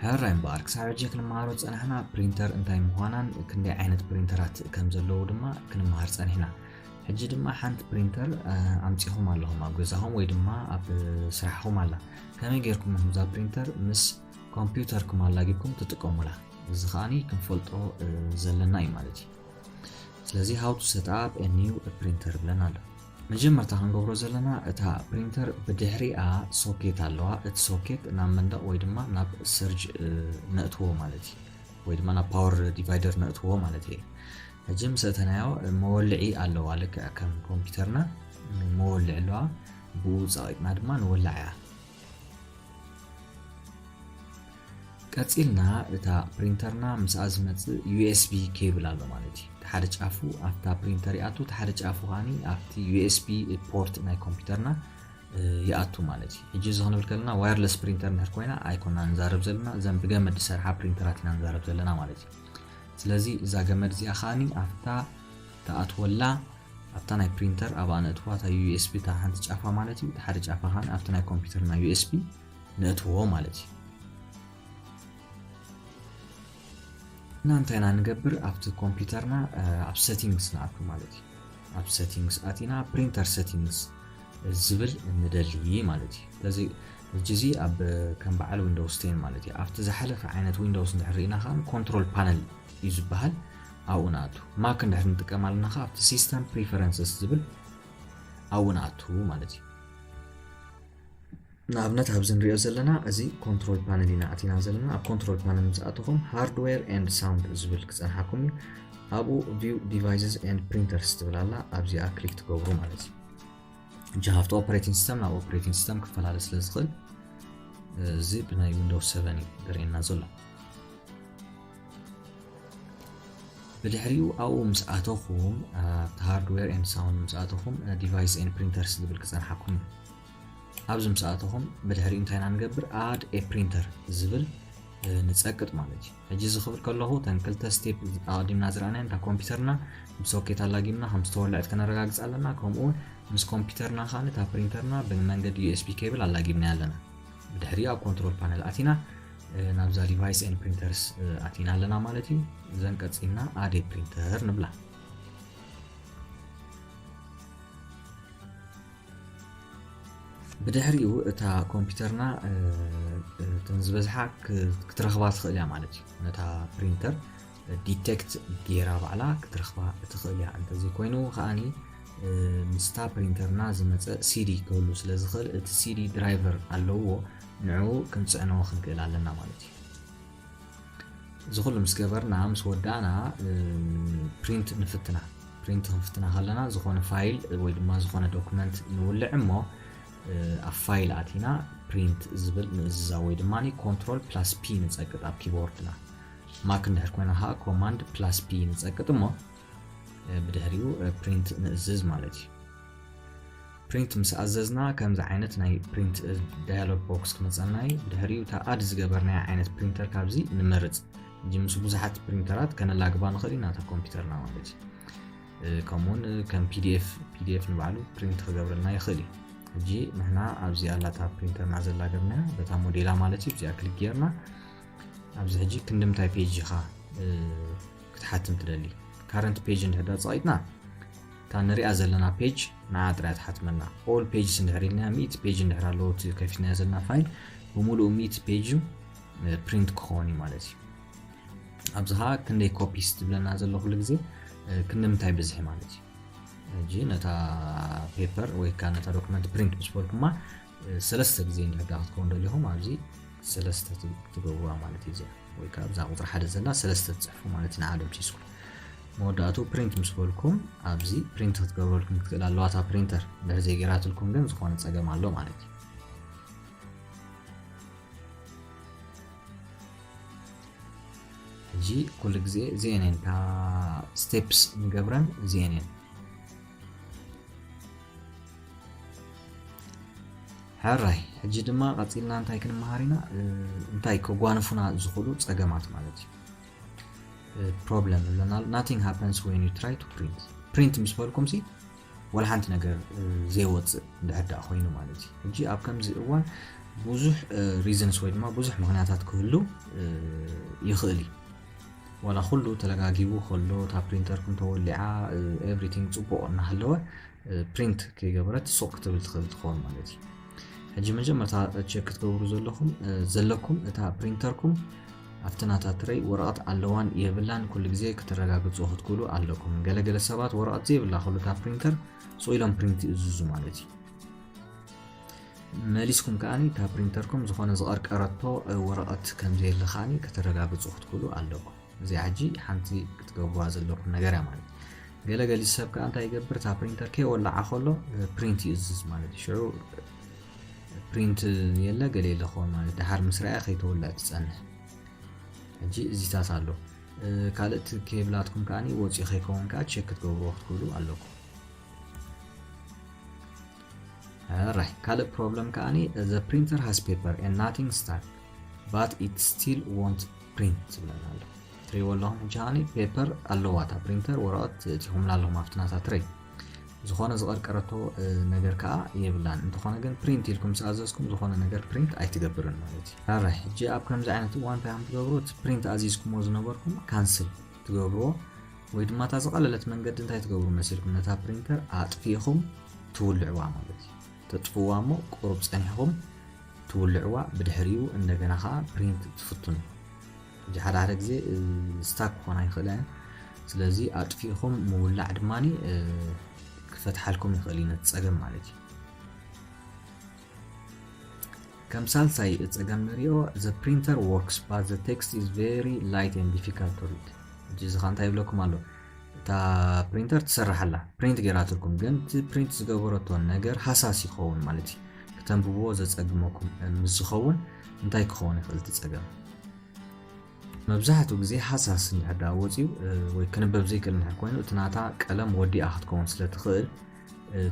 هراي مبارك ساعجيك نمارو صنحنا برينتر انتاي مخانان كندي عينت برينترات كم زلو دما كنمار صنحنا حجي دما حانت برينتر امصيهم اللهم اغزاهم وي دما اب سرحهم الله كمي غيركم همزا برينتر مس كمبيوتركم አላጊኩም ትጥቀሙላ ዝኻኒ ክንፈልጦ ዘለና እዩ ማለት እዩ ስለዚህ how to set up a new printer ብለናል መጀመርታ ክንገብሮ ዘለና እታ ፕሪንተር ብድሕሪኣ ሶኬት ኣለዋ እቲ ሶኬት ናብ መንደቕ ወይ ድማ ናብ ሰርጅ ነእትዎ ማለት እዩ ወይ ድማ ናብ ፓወር ዲቫይደር ነእትዎ ማለት እዩ እጅም ሰተናዮ መወልዒ ኣለዋ ልክዕ ከም ኮምፒውተርና መወልዒ ኣለዋ ብውፃኢና ድማ ንወልዓያ ቀፂልና እታ ፕሪንተርና ምስ ኣዝመጽ USB ኬብል ኣሎ ማለት እዩ ተሓደ ጫፉ ኣፍታ ፕሪንተር ይኣቱ ተሓደ ጫፉ ሃኒ ኣፍቲ USB ፖርት ናይ ኮምፒውተርና ይኣቱ ማለት እዩ እጂ ዝኽንብል ከለና ዋየርለስ ፕሪንተር ነር ኮይና ኣይኮና ንዛረብ ዘለና ዘን ብገመድ ሰርሓ ፕሪንተራት ኢና ንዛረብ ዘለና ማለት እዩ ስለዚ እዛ ገመድ እዚኣ ሃኒ ኣፍታ ተኣትወላ ኣፍታ ናይ ፕሪንተር ኣባ ነእትዋ ታ USB ታ ሓንቲ ጫፋ ማለት እዩ ተሓደ ጫፋ ሃኒ ኣፍታ ናይ ኮምፒውተርና USB ነእትዎ ማለት እዩ نانتينا نقبر after computerنا اب settings نعرفو مالتي اب settings اتينا printer settings الزبل ندلي مالتي لذي الجزي اب كان بعل ويندوز 10 مالتي after زحلف عينة ويندوز نحرينا خان كنترول بانل يزبهل او ناتو ما كنا نتقام لنا خا after system preferences زبل او ناتو مالتي نابنت هبزن ريو زلنا ازي كنترول بانلينا اتينا زلنا كنترول بانل مزاتهم هاردوير اند ساوند زبل كصحكم ابو فيو ديفايسز اند برينترز تبلالا ابزي كليك تغبرو مالتي جهافت اوبريتنج سيستم نا اوبريتنج سيستم كفلالس لزخل زي بنا ويندوز 7 درينا زلا بدحريو او مساتهم هاردوير اند ساوند مساتهم ديفايس اند برينترز زبل كصحكم ابزم ساعتهم بدحري انتينا نقبر اد اي برينتر زبل نتسقط مالتي اجي زخبر كله تنكلت ستيب قادمنا زرانا انت كمبيوترنا بسوكيت አላጊምና 50 ወላዕት ከነረጋግጽ አለና ከምኡ ምስ ኮምፒውተርና ኻነ ታ ፕሪንተርና በመንገድ USB ኬብል አላጊምና ያለና بدحري ኣብ ኮንትሮል ፓነል አቲና ናብዛ ዲቫይስ ኤንድ ፕሪንተርስ አቲና አለና ማለት እዩ ዘንቀጽና اد اي برينتر ንብላ بدحريو اتا كمبيوترنا تنزبزحا كترخبا تخليا مالتي نتا برينتر ديتكت ديرا بعلا كترخبا تخليا انت زي كوينو خاني مستا برينترنا زمص سيدي كولو سلازخل ات سيدي درايفر اللو نعو كنصعنو خنقلالنا مالتي زخل مسكبرنا مسودانا برينت نفتنا خلنا زخونه فايل وي دما زخونه دوكمنت نولعمو افايل اتينا print زبل نزاوي دماني control plus p نصقط اب كيبوردنا ما كندهر كوينا ها command plus p نصقطمو بدهريو print نزز مالتي print مساززنا كم عينت ناي print dialog box كمصناي بدهريو تا اد زغبرنا عينت printer كابزي نمرص جمس بزحات برينترات كان لاغبا نخلينا تا كمبيوترنا مالتي كمون كم pdf نبعلو print خغبرنا يخلي جي نحنا ابزي الاتا برينتر نازل لاغرنا بتا موديلا مالتي بزي كليك غيرنا ابزي هجي كندم تاي بيج خا كتحتم تدلي كارنت بيج انده صايتنا تانري ازلنا بيج مع طرات حتمنا اول بيجز ندهرينا 100 بيج ندهرالو كيفنا نازلنا فايل بمولو 100 بيج برينت كوني مالتي ابزها كندي كوبيست بلنا نازل كل غزي كندم تاي بزحي مالتي جي نتا بيبر وي كان نتا دوكمنت برينت بسبوركما سلسته غزي ندغاخت كون دليهم ابزي سلسته تغوا مالتي زي وي كابزا قطر حد زلا سلسته تصحفوا مالتنا عالم تيسكو موداتو برينت مسبوركم ابزي برينت تغبرلكم تقلالوا تا برينتر درزي غيراتلكم ግን ዝኮነ ጸገም አለው ማለት ነው جي كل غزي زينن تا ستيبس نغبرن زينن هراي حجي دما قصيلنا انتاي كنمهارينا انتاي كغوانفونا زخلو صقمات مالتي problem لنا nothing happens when you try to print مسبالكم سي ولا حنت ነገር زي وص እንደهدا خوينو مالتي حجي اب كم زي اوان ብዙሕ ሪዝንስ ወይ ድማ ብዙሕ ምክንያታት ክህሉ ይኽእል ወላ ኩሉ ተለጋጊቡ ከሎ እታ ፕሪንተርኩም ተወሊዓ ኤቭሪቲንግ ፅቡቅ እናሃለወ ፕሪንት ከይገበረት ሱቅ ክትብል ትኽእል ትኸውን ማለት እዩ ሕጂ መጀመርታ ቼክ ክትገብሩ ዘለኩም እታ ፕሪንተርኩም ኣብቲ ናታ ትረይ ወረቐት ኣለዋን የብላን ኩሉ ግዜ ክትረጋግፁ ክትክእሉ ኣለኩም ገለገለ ሰባት ወረቐት ዘይብላ ከሎ እታ ፕሪንተር ሶኢሎም ፕሪንት ይእዝዙ ማለት እዩ መሊስኩም ከዓኒ እታ ፕሪንተርኩም ዝኾነ ዝቐርቀረቶ ወረቐት ከምዘየለ ከዓኒ ክትረጋግፁ ክትክእሉ ኣለኩም እዚ ሕጂ ሓንቲ ክትገብሩዋ ዘለኩም ነገር እያ ማለት ገለገሊ ሰብ ከዓ እንታይ ይገብር እታ ፕሪንተር ከይወላዓ ከሎ ፕሪንት ይእዝዝ ማለት እዩ ሽዑ ፕሪንት የለ ገለ የለ ክኸውን ማለት ድሓር ምስ ረኣያ ከይተወልዕ ትፀንሕ ሕጂ እዚታት ኣሎ ካልእቲ ኬብላትኩም ከዓኒ ወፂኡ ከይከውን ከዓ ቼክ ክትገብርዎ ክትክእሉ ኣለኩም right ካልእ ፕሮብለም ከዓኒ the printer has paper and nothing stuck but it still won't print ዝብለና ኣሎ ትሪእዎ ኣለኹም ሕጂ ከዓኒ ፔፐር ኣለዋ እታ ፕሪንተር ወረቐት እቲኹምላ ኣለኹም ኣብቲ ናታ ትረይ ዝኾነ ዝቐርቀረቶ ነገር ከዓ የብላን እንተኾነ ግን ፕሪንት ኢልኩም ዝኣዘዝኩም ዝኾነ ነገር ፕሪንት ኣይትገብርን ማለት እዩ ኣራይ ሕጂ ኣብ ከምዚ ዓይነት እዋን እንታይ ከም ትገብሩ እቲ ፕሪንት ኣዚዝኩሞ ዝነበርኩም ካንስል ትገብርዎ ወይ ድማ እታ ዝቐለለት መንገዲ እንታይ ትገብሩ መሲልኩም ነታ ፕሪንተር ኣጥፊኢኹም ትውልዕዋ ማለት እዩ ተጥፍዋ እሞ ቁሩብ ፀኒሕኹም ትውልዕዋ ብድሕሪኡ እንደገና ከዓ ፕሪንት ትፍትኑ ሕጂ ሓደ ግዜ ስታክ ክኾና ይኽእል እያ ስለዚ ኣጥፊኢኹም ምውላዕ ድማኒ ክፈትሓልኩም ይኽእል እዩ ነቲ ፀገም ማለት እዩ ከም ሳልሳይ ፀገም ንሪኦ the printer works but the text is very light and difficult to read ሕጂ እዚ ከዓ እንታይ ይብለኩም ኣሎ እታ ፕሪንተር ትሰርሕ ኣላ ፕሪንት ገይራትልኩም ግን እቲ ፕሪንት ዝገበረቶ ነገር ሃሳስ ይኸውን ማለት እዩ ከተንብብዎ ዘፀግመኩም ምስ ዝኸውን እንታይ ክኸውን ይኽእል እቲ ፀገም መብዛሕትኡ ግዜ ሃሳስ እንድሕር ወፂኡ ወይ ክንበብ ዘይክእል እንድሕር ኮይኑ እቲ ናታ ቀለም ወዲኣ ክትከውን ስለትኽእል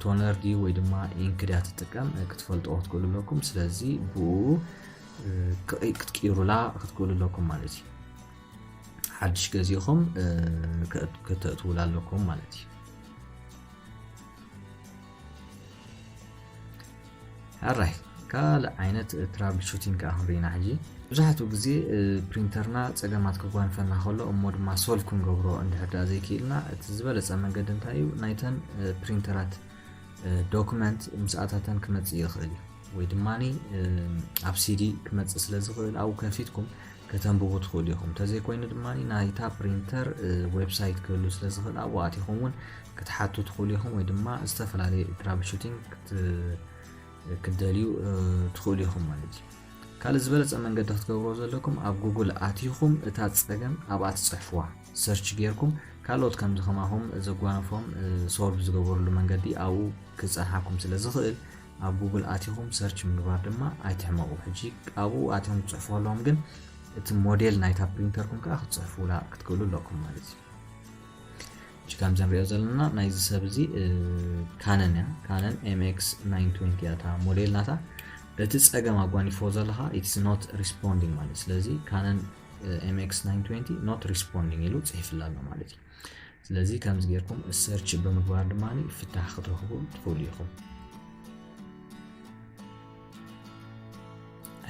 ቶነር ድዩ ወይ ድማ ኢንክ ድያ ትጥቀም ክትፈልጥዎ ክትክእሉ ኣለኩም ስለዚ ብኡ ክትቅይሩላ ክትክእሉ ኣለኩም ማለት እዩ ሓድሽ ገዚእኹም ከተእትውላ ኣለኩም ማለት እዩ ኣራይ ካልእ ዓይነት ትራብል ሹቲንግ ከዓ ክንሪኢና ሕጂ ብዙሓትኡ ግዜ ፕሪንተርና ፀገማት ክጓንፈና ከሎ እሞ ድማ ሶልቭ ክንገብሮ እንድሕር ዳ ዘይክኢልና እቲ ዝበለፀ መንገዲ እንታይ እዩ ናይተን ፕሪንተራት ዶክመንት ምስኣታተን ክመፅእ ይኽእል እዩ ወይ ድማኒ ኣብ ሲዲ ክመፅእ ስለ ዝኽእል ኣብኡ ከፊትኩም ከተንብቡ ትኽእሉ ኢኹም እንተዘይኮይኑ ድማኒ ናይታ ፕሪንተር ዌብሳይት ክህሉ ስለ ዝኽእል ኣብኡ ኣቲኹም እውን ክትሓቱ ትኽእሉ ኢኹም ወይ ድማ ዝተፈላለየ ትራብል ሹቲንግ ክትደልዩ ትኽእሉ ኢኹም ማለት እዩ ካልእ ዝበለፀ መንገዲ ክትገብሮ ዘለኩም ኣብ ጉግል ኣቲኹም እታ ፀገም ኣብኣ ትፅሕፍዋ ሰርች ጌርኩም ካልኦት ከምዚ ከማኹም ዘጓነፎም ሶልቭ ዝገበርሉ መንገዲ ኣብኡ ክፀንሓኩም ስለ ዝኽእል ኣብ ጉግል ኣቲኹም ሰርች ምግባር ድማ ኣይትሕመቑ ሕጂ ኣብኡ ኣቲኹም ትፅሕፉ ኣለዎም ግን እቲ ሞዴል ናይታ ፕሪንተርኩም ከዓ ክትፅሕፉላ ክትክእሉ ኣለኩም ማለት እዩ እሺ ከምዚ ንሪኦ ዘለና ናይዚ ሰብ እዚ ካነን እያ ካነን MX 920 እታ ሞዴል ናታ እቲ ፀገም ኣጓኒፎ ዘለካ ኢትስ ኖት ሪስፖንዲንግ ማለት ስለዚ ካነን MX 920 ኖት ሪስፖንዲንግ ኢሉ ፅሒፍላ ኣሎ ማለት እዩ ስለዚ ከምዚ ጌርኩም ሰርች ብምግባር ድማኒ ፍታሕ ክትረኽቡ ትኽእሉ ኢኹም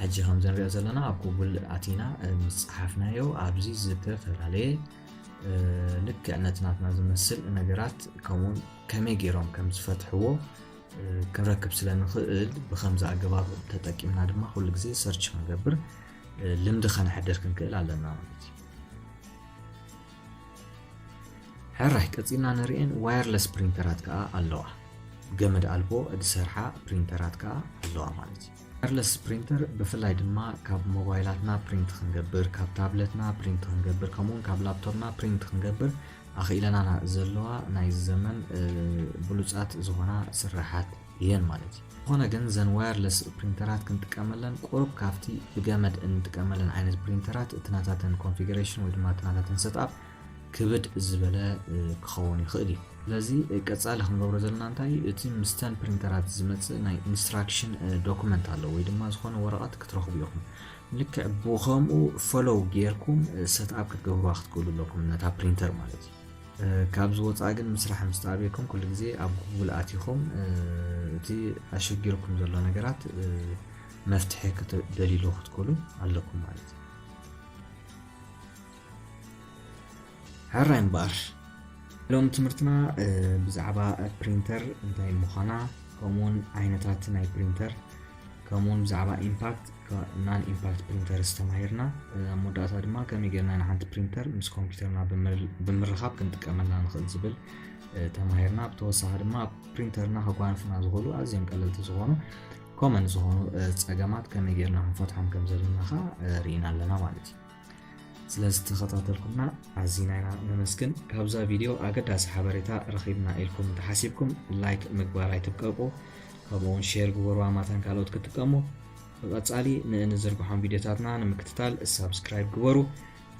ሕጂ ከምዚ ንሪኦ ዘለና ኣብ ጉግል ኣቲና ምስ ፀሓፍናዮ ኣብዚ ዝተፈላለየ ልክዕ ነትናትና ዝመስል ነገራት ከምኡውን ከመይ ገይሮም ከም ዝፈትሕዎ ክንረክብ ስለ ንኽእል ብከምዚ ኣገባብ ተጠቂምና ድማ ኩሉ ግዜ ሰርች ክንገብር ልምዲ ከነሕድር ክንክእል ኣለና ማለት እዩ ሕራይ ቀፂልና ንሪአን ዋየርለስ ፕሪንተራት ከዓ ኣለዋ ገመድ ኣልቦ ዝሰርሓ ፕሪንተራት ከዓ ኣለዋ ማለት እዩ ዋየርለስ ፕሪንተር ብፍላይ ድማ ካብ ሞባይላትና ፕሪንት ክንገብር ካብ ታብሌትና ፕሪንት ክንገብር ከምኡውን ካብ ላፕቶፕና ፕሪንት ክንገብር ኣኽኢለና ዘለዋ ናይ ዘመን ብሉፃት ዝኾና ስራሓት እየን ማለት እዩ ዝኾነ ግን ዘን ዋየርለስ ፕሪንተራት ክንጥቀመለን ቁሩብ ካብቲ ብገመድ እንጥቀመለን ዓይነት ፕሪንተራት እቲ ናታተን ኮንፊግሬሽን ወይ ድማ እቲ ናታተን ሰትኣፕ ክብድ ዝበለ ክኸውን ይኽእል እዩ ስለዚ ቀፃሊ ክንገብሮ ዘለና እንታይ እቲ ምስተን ፕሪንተራት ዝመፅእ ናይ ኢንስትራክሽን ዶኩመንት ኣሎ ወይ ድማ ዝኾነ ወረቐት ክትረኽቡ ኢኹም ልክዕ ብከምኡ ፎሎው ጌርኩም ሰትኣፕ ክትገብሩዋ ክትክእሉ ኣለኩም ነታ ፕሪንተር ማለት እዩ ካብዚ ወፃኢ ግን ምስራሕ ምስ ተኣብየኩም ኩሉ ግዜ ኣብ ጉግል ኣቲኹም እቲ ኣሸጊርኩም ዘሎ ነገራት مفتاح دليلو تقولوا عليكم ማለት هراين بار لون تمرتنا بزعبا برينتر انتاي مخانا كمون عينتات ناي برينتر كمون بزعبا امباكت نان امباكت برينتر استمايرنا موداتا دما كمي غيرنا نحنت برينتر مس كمبيوترنا بمرخاب كنتقملنا نخل زبل تمايرنا بتوسع دما برينترنا هغوانفنا زغلو ازيم قللت زغونو كومن زغونو صقامات كمي غيرنا نفتحهم كم زلنا خا رينا لنا مالتي سلازت تخطاطلكمنا عزينا نمسكن كابزا فيديو اقداس حبريتا رخيبنا إلكم تحاسيبكم لايك مقباراي تبقاقو كابون شير قبروا عماتان كالوت كتقامو بقاتسالي ننزرقوحان فيديوتاتنا نمكتتال السابسكرايب قبروا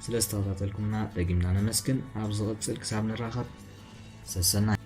سلازت تخطاطلكمنا دقيمنا نمسكن عبزغت سلك سابن الراخب سسنا